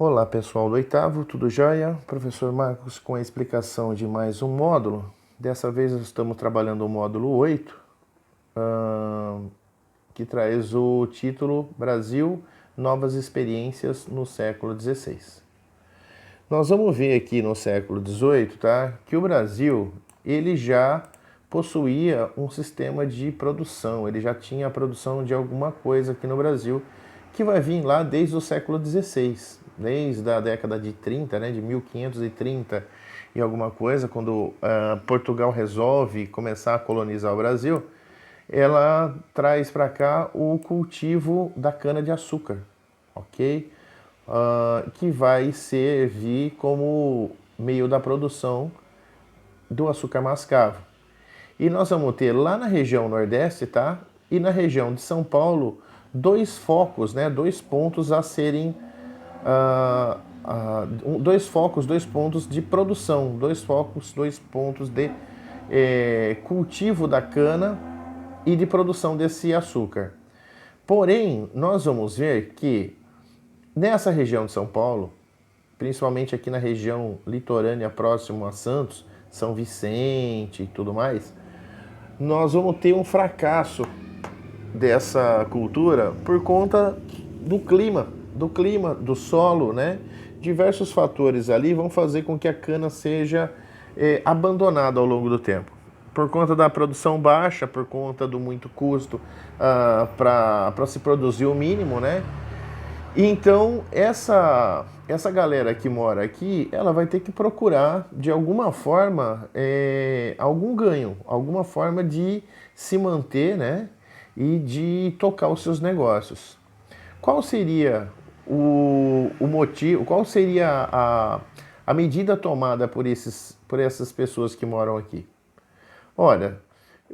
Olá pessoal do oitavo, tudo jóia? Professor Marcos com a explicação de mais um módulo. Dessa vez nós estamos trabalhando o módulo 8, que traz o título Brasil, Novas Experiências no século XVI. Nós vamos ver aqui no século XVIII, tá, que o Brasil ele já possuía um sistema de produção, ele já tinha a produção de alguma coisa aqui no Brasil, que vai vir lá desde o século XVI, desde a década de 30, né, de 1530 e alguma coisa, quando Portugal resolve começar a colonizar o Brasil, ela traz para cá o cultivo da cana-de-açúcar, ok? Que vai servir como meio da produção do açúcar mascavo. E nós vamos ter lá na região Nordeste, tá? E na região de São Paulo, dois focos, né? Dois pontos a serem. Dois focos, dois pontos de produção, dois focos, dois pontos de cultivo da cana e de produção desse açúcar. Porém, nós vamos ver que nessa região de São Paulo, principalmente aqui na região litorânea próximo a Santos, São Vicente e tudo mais, nós vamos ter um fracasso dessa cultura por conta do solo, né? Diversos fatores ali vão fazer com que a cana seja abandonada ao longo do tempo. Por conta da produção baixa, por conta do muito custo para se produzir o mínimo, né? E então, essa galera que mora aqui, ela vai ter que procurar, de alguma forma, algum ganho, alguma forma de se manter, né? E de tocar os seus negócios. Qual seria o motivo, qual seria a medida tomada por essas pessoas que moram aqui? Olha,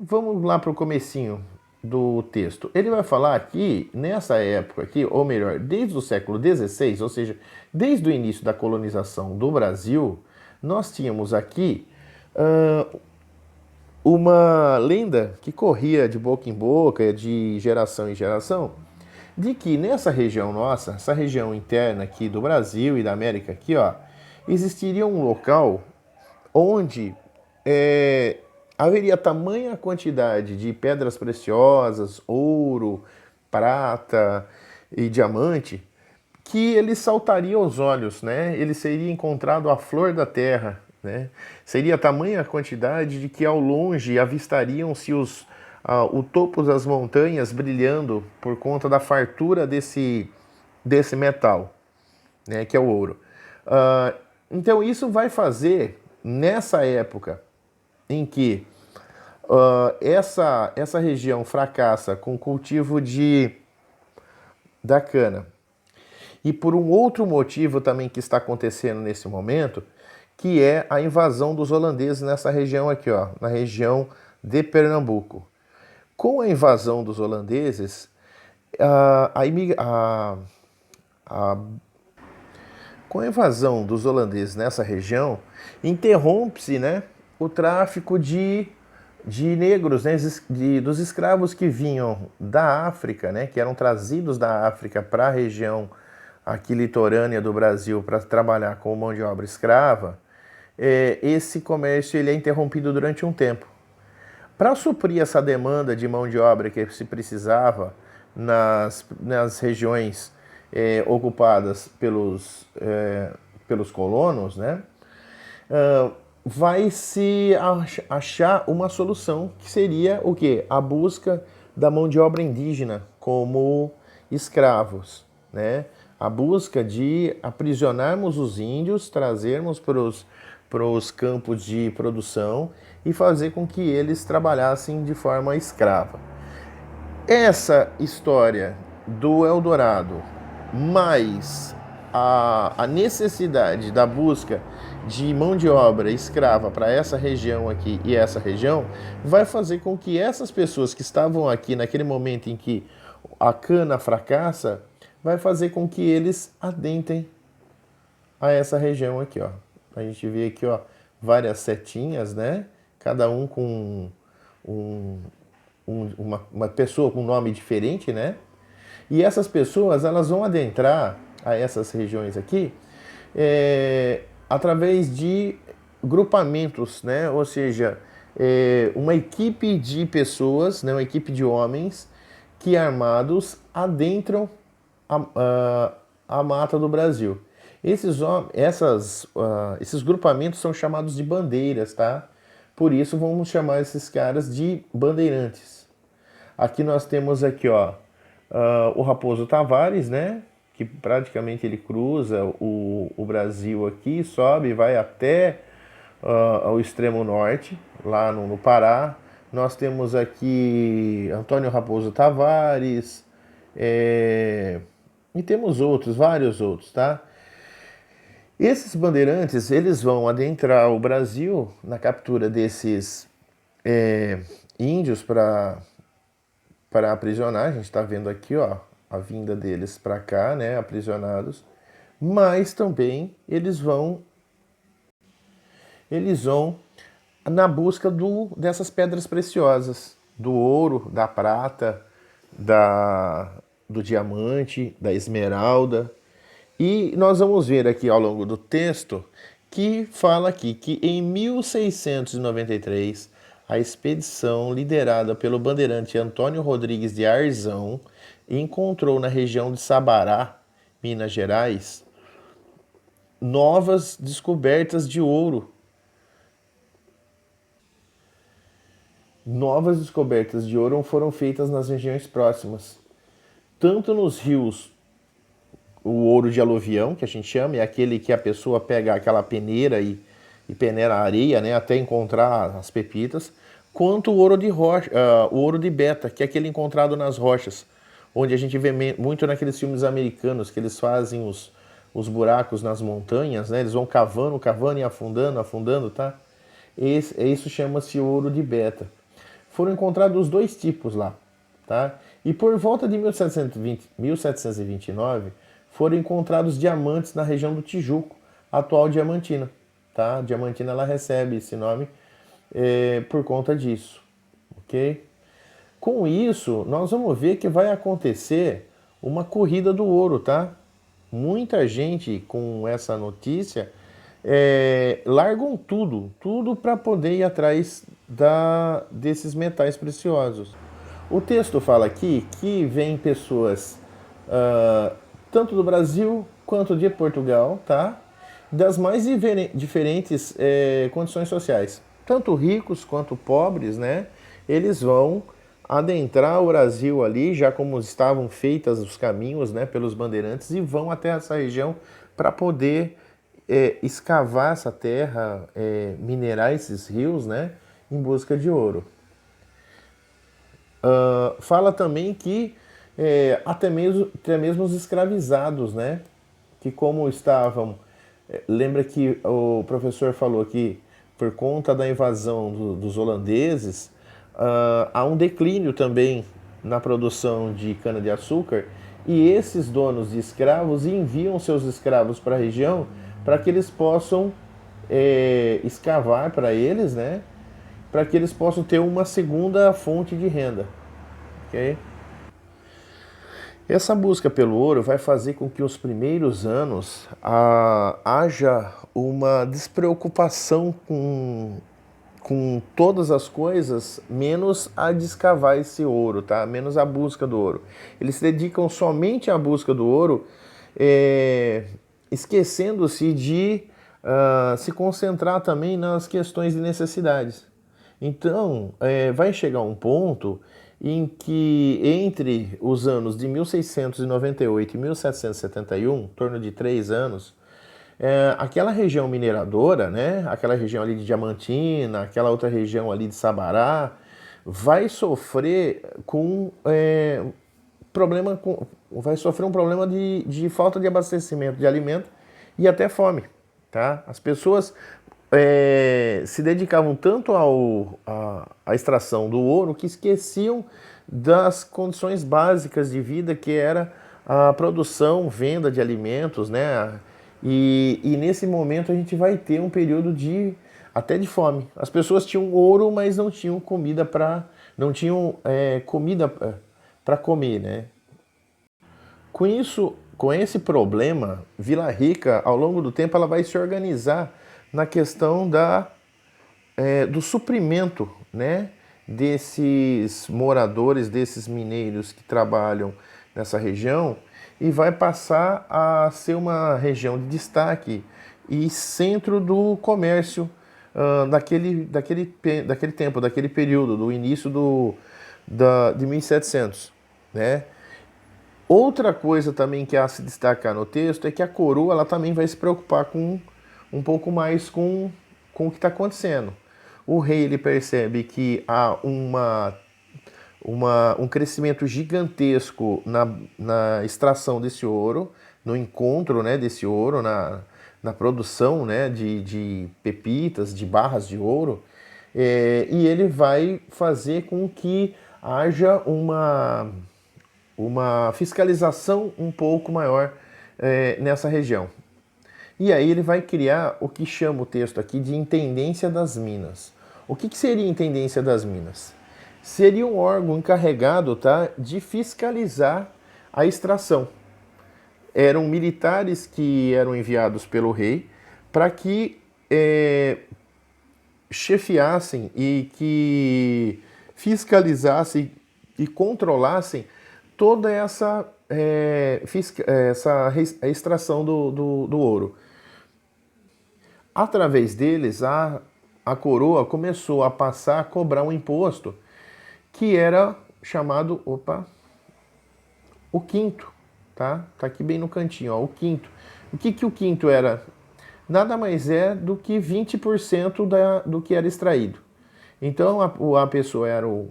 vamos lá para o comecinho do texto. Ele vai falar que nessa época aqui, ou melhor, desde o século XVI, ou seja, desde o início da colonização do Brasil, nós tínhamos aqui uma lenda que corria de boca em boca, de geração em geração, de que nessa região nossa, essa região interna aqui do Brasil e da América aqui, ó, existiria um local onde haveria tamanha quantidade de pedras preciosas, ouro, prata e diamante, que ele saltaria aos olhos, né? Ele seria encontrado a flor da terra, né? Seria tamanha quantidade de que ao longe avistariam-se o topo das montanhas brilhando por conta da fartura desse metal, né? Que é o ouro. Então isso vai fazer, nessa época em que essa região fracassa com o cultivo da cana, e por um outro motivo também que está acontecendo nesse momento, que é a invasão dos holandeses nessa região aqui, ó, na região de Pernambuco. Com a invasão dos holandeses, com a invasão dos holandeses nessa região, interrompe-se, né, o tráfico de negros, né, dos escravos que vinham da África, né, que eram trazidos da África para a região aqui litorânea do Brasil para trabalhar com mão de obra escrava. Esse comércio ele é interrompido durante um tempo. Para suprir essa demanda de mão de obra que se precisava nas regiões ocupadas pelos colonos, né, vai se achar uma solução que seria o quê? A busca da mão de obra indígena como escravos, né? A busca de aprisionarmos os índios, trazermos para os campos de produção e fazer com que eles trabalhassem de forma escrava. Essa história do Eldorado, mais a necessidade da busca de mão de obra escrava para essa região aqui e essa região, vai fazer com que essas pessoas que estavam aqui naquele momento em que a cana fracassa, vai fazer com que eles adentrem a essa região aqui, ó. A gente vê aqui, ó, várias setinhas, né? Cada um com uma pessoa com um nome diferente, né? E essas pessoas, elas vão adentrar a essas regiões aqui através de grupamentos, né? Ou seja, uma equipe de pessoas, né? Uma equipe de homens que armados adentram a mata do Brasil. Esses grupamentos são chamados de bandeiras, tá? Por isso vamos chamar esses caras de bandeirantes. Aqui nós temos aqui, ó, o Raposo Tavares, né? Que praticamente ele cruza o Brasil aqui, sobe, vai até ao extremo norte, lá no Pará. Nós temos aqui Antônio Raposo Tavares, e temos outros, vários outros, tá? Esses bandeirantes, eles vão adentrar o Brasil na captura desses índios para aprisionar. A gente está vendo aqui, ó, a vinda deles para cá, né, aprisionados. Mas também eles vão na busca dessas pedras preciosas, do ouro, da prata, do diamante, da esmeralda. E nós vamos ver aqui ao longo do texto que fala aqui que em 1693 a expedição liderada pelo bandeirante Antônio Rodrigues de Arzão encontrou na região de Sabará, Minas Gerais, novas descobertas de ouro. Novas descobertas de ouro foram feitas nas regiões próximas, tanto nos rios, o ouro de aluvião, que a gente chama, é aquele que a pessoa pega aquela peneira e peneira a areia, né, até encontrar as pepitas, quanto o ouro de rocha, o ouro de beta, que é aquele encontrado nas rochas, onde a gente vê muito naqueles filmes americanos, que eles fazem os buracos nas montanhas, né, eles vão cavando, cavando e afundando, afundando, tá? Isso chama-se ouro de beta. Foram encontrados os dois tipos lá, tá? E por volta de 1729, foram encontrados diamantes na região do Tijuco, atual Diamantina, tá? Diamantina, ela recebe esse nome por conta disso, ok? Com isso, nós vamos ver que vai acontecer uma corrida do ouro, tá? Muita gente com essa notícia largam tudo para poder ir atrás desses metais preciosos. O texto fala aqui que vem pessoas tanto do Brasil quanto de Portugal, tá? Das mais diferentes condições sociais. Tanto ricos quanto pobres, né? Eles vão adentrar o Brasil ali, já como estavam feitos os caminhos, né, pelos bandeirantes, e vão até essa região para poder escavar essa terra, minerar esses rios, né, em busca de ouro. Fala também que até mesmo os escravizados, né, que como estavam... lembra que o professor falou que por conta da invasão dos holandeses, há um declínio também na produção de cana-de-açúcar, e esses donos de escravos enviam seus escravos para a região para que eles possam escavar para eles, né? Para que eles possam ter uma segunda fonte de renda. Okay? Essa busca pelo ouro vai fazer com que os primeiros anos haja uma despreocupação com todas as coisas, menos a de escavar esse ouro, tá? Menos a busca do ouro. Eles se dedicam somente à busca do ouro, esquecendo-se de se concentrar também nas questões de necessidades. Então, vai chegar um ponto em que entre os anos de 1698 e 1771, em torno de 3 anos, aquela região mineradora, né, aquela região ali de Diamantina, aquela outra região ali de Sabará, vai sofrer vai sofrer um problema de falta de abastecimento de alimento e até fome, tá? As pessoas se dedicavam tanto à extração do ouro que esqueciam das condições básicas de vida, que era a produção, venda de alimentos, né? E nesse momento a gente vai ter um período até de fome. As pessoas tinham ouro, mas não tinham comida para comer, né? Com isso, com esse problema, Vila Rica, ao longo do tempo, ela vai se organizar na questão do suprimento, né, desses moradores, desses mineiros que trabalham nessa região, e vai passar a ser uma região de destaque e centro do comércio daquele tempo, daquele período, do início de 1700, né? Outra coisa também que há a se destacar no texto é que a coroa ela também vai se preocupar com um pouco mais com o que está acontecendo. O rei ele percebe que há um crescimento gigantesco na extração desse ouro, no encontro, né, desse ouro, na produção, né, de pepitas, de barras de ouro, e ele vai fazer com que haja uma fiscalização um pouco maior nessa região. E aí ele vai criar o que chama o texto aqui de Intendência das Minas. O que seria Intendência das Minas? Seria um órgão encarregado, tá, de fiscalizar a extração. Eram militares que eram enviados pelo rei para que chefiassem e que fiscalizassem e controlassem toda essa extração do ouro. Através deles, a coroa começou a passar a cobrar um imposto que era chamado, o quinto, tá? Tá aqui bem no cantinho, ó, o quinto. O que o quinto era? Nada mais é do que 20% do que era extraído. Então a pessoa era o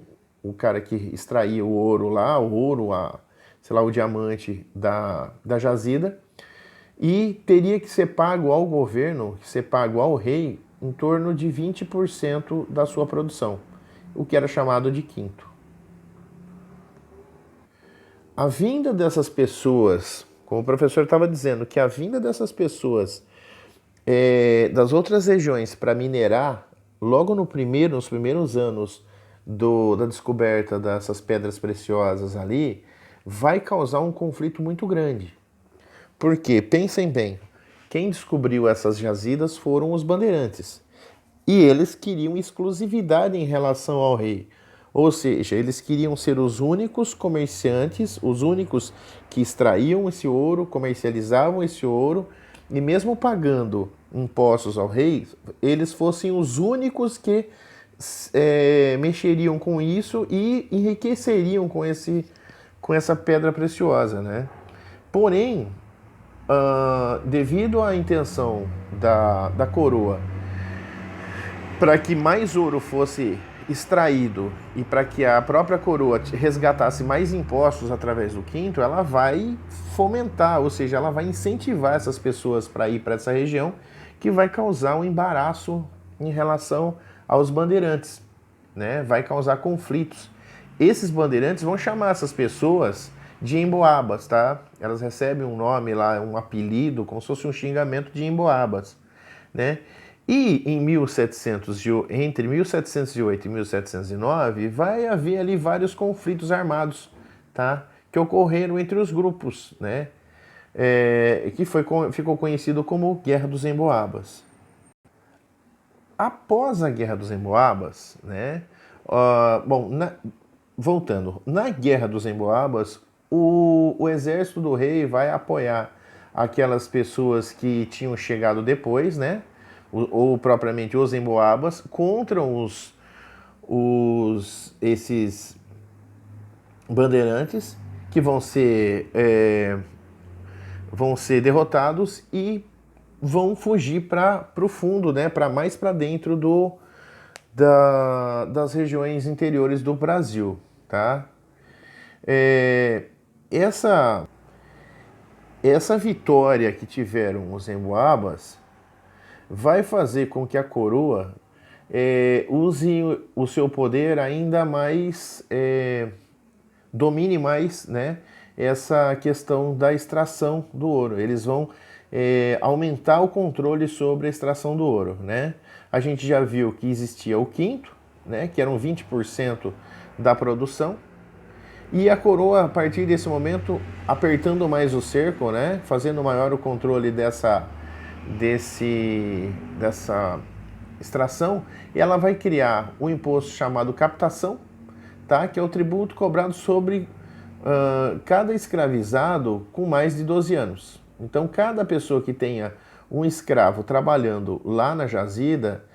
cara que extraía o ouro lá, sei lá, o diamante da jazida, e teria que ser pago ao governo, que ser pago ao rei, em torno de 20% da sua produção, o que era chamado de quinto. A vinda dessas pessoas, como o professor estava dizendo, que a vinda dessas pessoas das outras regiões para minerar, logo nos primeiros anos da descoberta dessas pedras preciosas ali, vai causar um conflito muito grande. Porque, pensem bem, quem descobriu essas jazidas foram os bandeirantes. E eles queriam exclusividade em relação ao rei. Ou seja, eles queriam ser os únicos comerciantes, os únicos que extraíam esse ouro, comercializavam esse ouro, e mesmo pagando impostos ao rei, eles fossem os únicos que mexeriam com isso e enriqueceriam com essa pedra preciosa, né? Porém, devido à intenção da coroa para que mais ouro fosse extraído e para que a própria coroa resgatasse mais impostos através do quinto, ela vai fomentar, ou seja, ela vai incentivar essas pessoas para ir para essa região, que vai causar um embaraço em relação aos bandeirantes, né? Vai causar conflitos. Esses bandeirantes vão chamar essas pessoas de emboabas, tá? Elas recebem um nome lá, um apelido, como se fosse um xingamento de emboabas, né? E entre 1708 e 1709 vai haver ali vários conflitos armados, tá? Que ocorreram entre os grupos, né? Que ficou conhecido como Guerra dos Emboabas. Após a Guerra dos Emboabas, né? Voltando, na Guerra dos Emboabas, o exército do rei vai apoiar aquelas pessoas que tinham chegado depois, né? Ou propriamente os emboabas, contra esses bandeirantes, que vão ser derrotados e vão fugir para o fundo, né? Mais para dentro das regiões interiores do Brasil, tá? Essa vitória que tiveram os emboabas vai fazer com que a coroa use o seu poder ainda mais, domine mais, né, essa questão da extração do ouro. Eles vão aumentar o controle sobre a extração do ouro, né? A gente já viu que existia o quinto, né, que eram 20% da produção, E a coroa, a partir desse momento, apertando mais o cerco, né, fazendo maior o controle dessa extração, ela vai criar um imposto chamado captação, tá, que é o tributo cobrado sobre cada escravizado com mais de 12 anos. Então, cada pessoa que tenha um escravo trabalhando lá na jazida,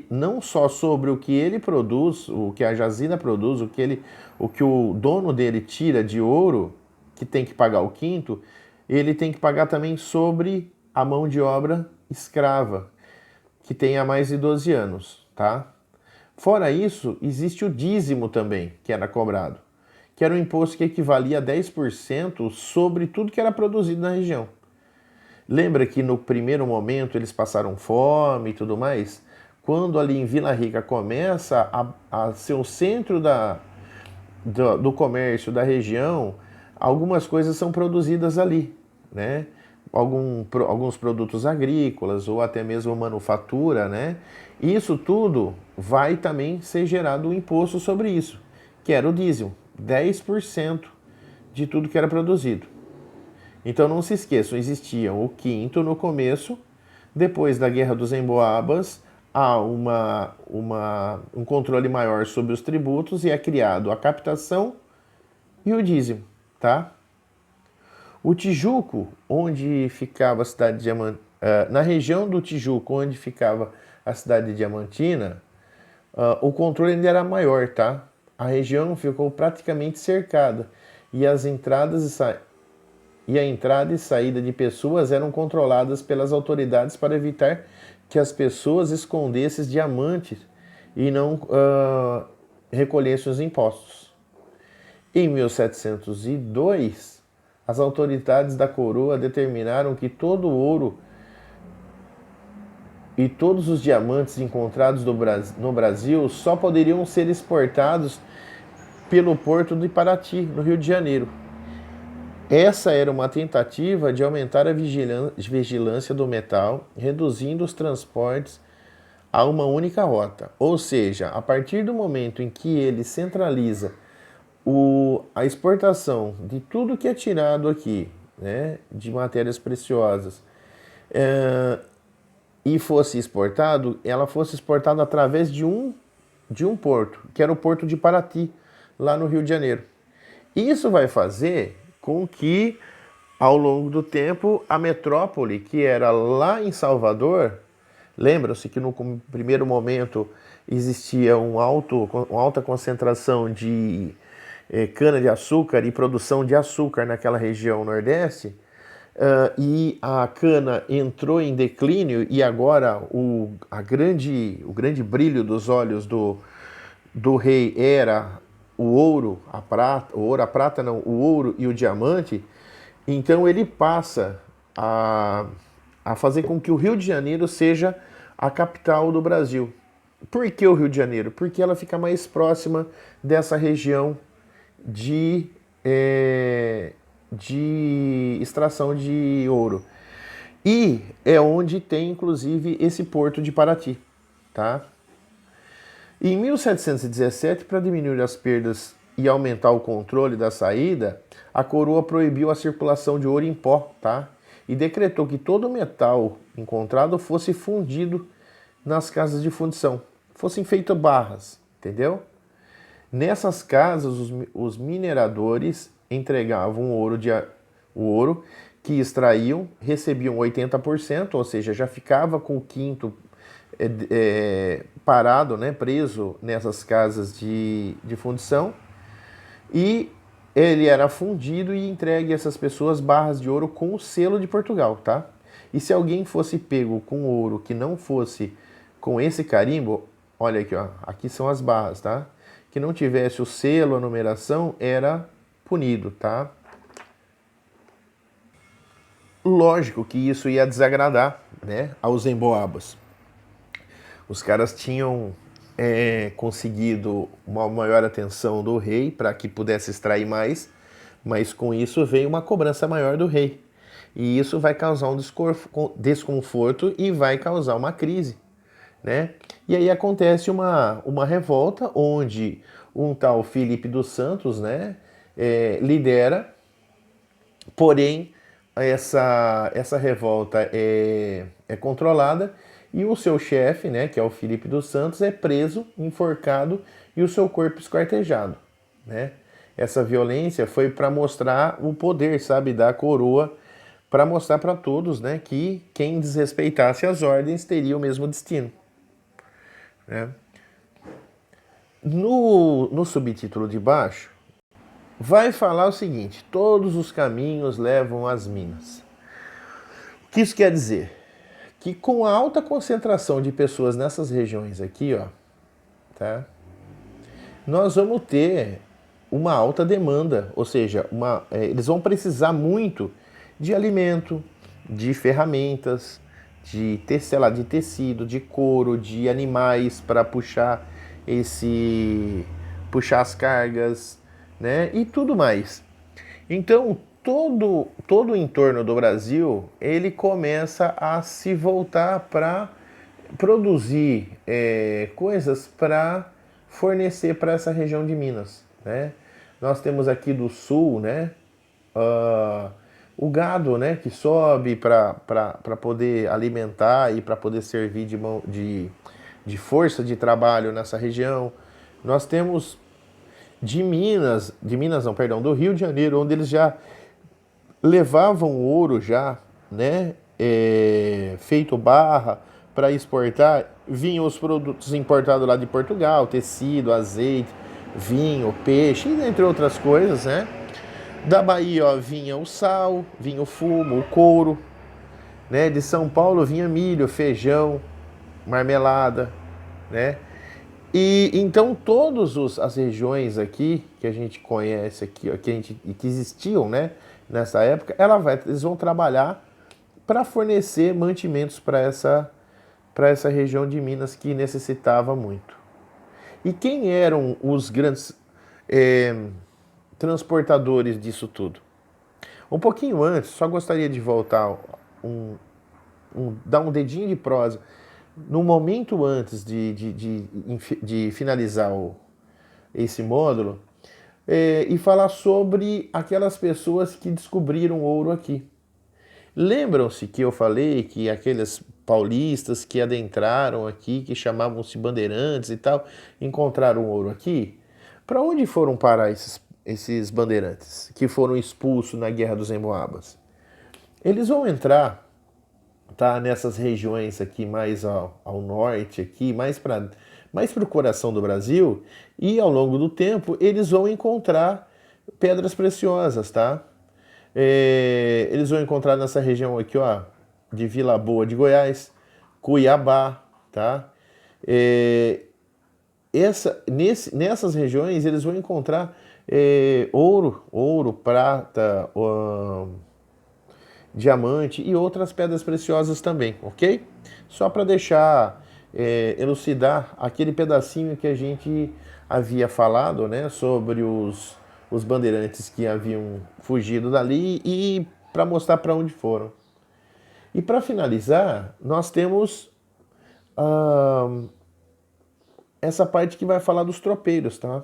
não só sobre o que ele produz, o que a jazida produz, o que o dono dele tira de ouro, que tem que pagar o quinto, ele tem que pagar também sobre a mão de obra escrava, que tenha mais de 12 anos, tá? Fora isso, existe o dízimo também, que era cobrado, que era um imposto que equivalia a 10% sobre tudo que era produzido na região. Lembra que no primeiro momento eles passaram fome e tudo mais? Quando ali em Vila Rica começa a ser o centro do comércio da região, algumas coisas são produzidas ali, né? Alguns produtos agrícolas ou até mesmo manufatura, né? Isso tudo vai também ser gerado um imposto sobre isso, que era o dízimo, 10% de tudo que era produzido. Então não se esqueçam, existia o quinto no começo, depois da Guerra dos Emboabas, há um controle maior sobre os tributos e é criado a captação e o dízimo, tá? O Tijuco, onde ficava a cidade de Diamantina, na região do Tijuco, onde ficava a cidade de Diamantina, o controle ainda era maior, tá? A região ficou praticamente cercada e a entrada e saída de pessoas eram controladas pelas autoridades para evitar que as pessoas escondessem diamantes e não recolhessem os impostos. Em 1702, as autoridades da coroa determinaram que todo o ouro e todos os diamantes encontrados no Brasil só poderiam ser exportados pelo porto de Paraty, no Rio de Janeiro. Essa era uma tentativa de aumentar a vigilância do metal, reduzindo os transportes a uma única rota. Ou seja, a partir do momento em que ele centraliza a exportação de tudo que é tirado aqui, né, de matérias preciosas, e fosse exportado, ela fosse exportada através de um porto, que era o porto de Paraty, lá no Rio de Janeiro. Isso vai fazer com que, ao longo do tempo, a metrópole, que era lá em Salvador, lembram-se que no primeiro momento existia uma alta concentração de cana-de-açúcar e produção de açúcar naquela região nordeste, e a cana entrou em declínio e agora o grande brilho dos olhos do rei era o ouro, a prata não, o ouro e o diamante. Então ele passa a fazer com que o Rio de Janeiro seja a capital do Brasil. Por que o Rio de Janeiro? Porque ela fica mais próxima dessa região de extração de ouro. E é onde tem, inclusive, esse porto de Paraty, tá? Em 1717, para diminuir as perdas e aumentar o controle da saída, a coroa proibiu a circulação de ouro em pó, tá? E decretou que todo metal encontrado fosse fundido nas casas de fundição, fossem feitas barras, entendeu? Nessas casas, os mineradores entregavam o ouro que extraíam, recebiam 80%, ou seja, já ficava com o quinto parado, né, preso nessas casas de fundição, e ele era fundido e entregue a essas pessoas barras de ouro com o selo de Portugal, tá? E se alguém fosse pego com ouro que não fosse com esse carimbo, olha aqui, ó, aqui são as barras, tá? Que não tivesse o selo, a numeração, era punido, tá? Lógico que isso ia desagradar, né, aos emboabas. Os caras tinham conseguido uma maior atenção do rei para que pudesse extrair mais, mas com isso veio uma cobrança maior do rei. E isso vai causar um desconforto e vai causar uma crise, né? E aí acontece uma revolta onde um tal Felipe dos Santos, né, lidera, porém essa revolta é controlada e o seu chefe, né, que é o Felipe dos Santos, é preso, enforcado e o seu corpo esquartejado, né? Essa violência foi para mostrar o poder, sabe, da coroa, para mostrar para todos, né, que quem desrespeitasse as ordens teria o mesmo destino, né? No subtítulo de baixo, vai falar o seguinte: todos os caminhos levam às minas. O que isso quer dizer? Que com a alta concentração de pessoas nessas regiões aqui, ó, tá? Nós vamos ter uma alta demanda, ou seja, eles vão precisar muito de alimento, de ferramentas, sei lá, de tecido, de couro, de animais para puxar as cargas, né? E tudo mais. Então, todo o entorno do Brasil, ele começa a se voltar para produzir coisas para fornecer para essa região de Minas, né? Nós temos aqui do sul, né, o gado, né, que sobe para poder alimentar e para poder servir de força de trabalho nessa região. Nós temos de Minas não, perdão, do Rio de Janeiro, onde eles já levavam ouro já, né, feito barra para exportar, vinham os produtos importados lá de Portugal, tecido, azeite, vinho, peixe, entre outras coisas, né? Da Bahia, ó, vinha o sal, vinha o fumo, o couro, né? De São Paulo vinha milho, feijão, marmelada, né? E então todas as regiões aqui que a gente conhece aqui, ó, que existiam, né, nessa época, eles vão trabalhar para fornecer mantimentos para essa região de Minas que necessitava muito. E quem eram os grandes transportadores disso tudo? Um pouquinho antes, só gostaria de voltar dar um dedinho de prosa. No momento antes de finalizar esse módulo, e falar sobre aquelas pessoas que descobriram ouro aqui. Lembram-se que eu falei que aqueles paulistas que adentraram aqui, que chamavam-se bandeirantes e tal, encontraram ouro aqui? Para onde foram parar esses bandeirantes que foram expulsos na Guerra dos Emboabas? Eles vão entrar, tá, nessas regiões aqui mais ao norte, aqui mais para o coração do Brasil, e ao longo do tempo eles vão encontrar pedras preciosas, tá? Eles vão encontrar nessa região aqui, ó, de Vila Boa de Goiás, Cuiabá, tá? Nessas regiões eles vão encontrar ouro, prata, diamante e outras pedras preciosas também, ok? Só para deixar elucidar aquele pedacinho que a gente havia falado, né, sobre os bandeirantes que haviam fugido dali e para mostrar para onde foram. E para finalizar, nós temos essa parte que vai falar dos tropeiros, tá?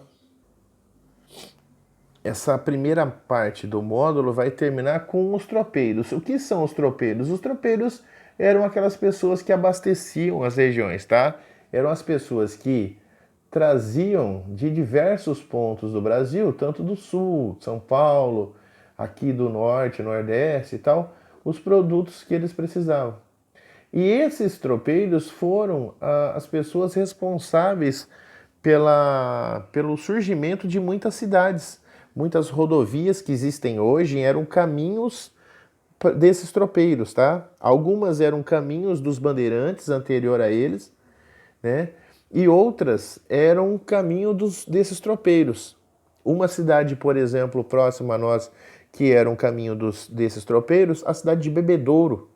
Essa primeira parte do módulo vai terminar com os tropeiros. O que são os tropeiros? Os tropeiros eram aquelas pessoas que abasteciam as regiões, tá? Eram as pessoas que traziam de diversos pontos do Brasil, tanto do sul, São Paulo, aqui do norte, nordeste e tal, os produtos que eles precisavam. E esses tropeiros foram as pessoas responsáveis pelo surgimento de muitas cidades. Muitas rodovias que existem hoje eram caminhos desses tropeiros, tá? Algumas eram caminhos dos bandeirantes anterior a eles, né? E outras eram caminho desses tropeiros. Uma cidade, por exemplo, próxima a nós, que era um caminho desses tropeiros, a cidade de Bebedouro.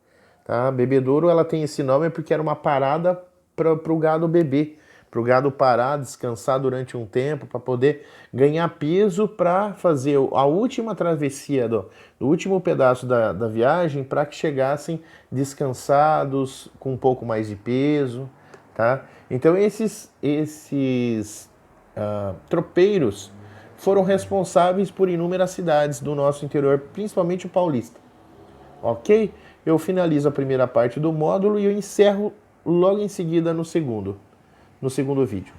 Tá? Bebedouro ela tem esse nome porque era uma parada para o gado beber, para o gado parar, descansar durante um tempo, para poder ganhar peso para fazer a última travessia, do último pedaço da viagem, para que chegassem descansados, com um pouco mais de peso. Tá? Então esses tropeiros foram responsáveis por inúmeras cidades do nosso interior, principalmente o paulista. Ok? Eu finalizo a primeira parte do módulo e eu encerro logo em seguida no segundo vídeo.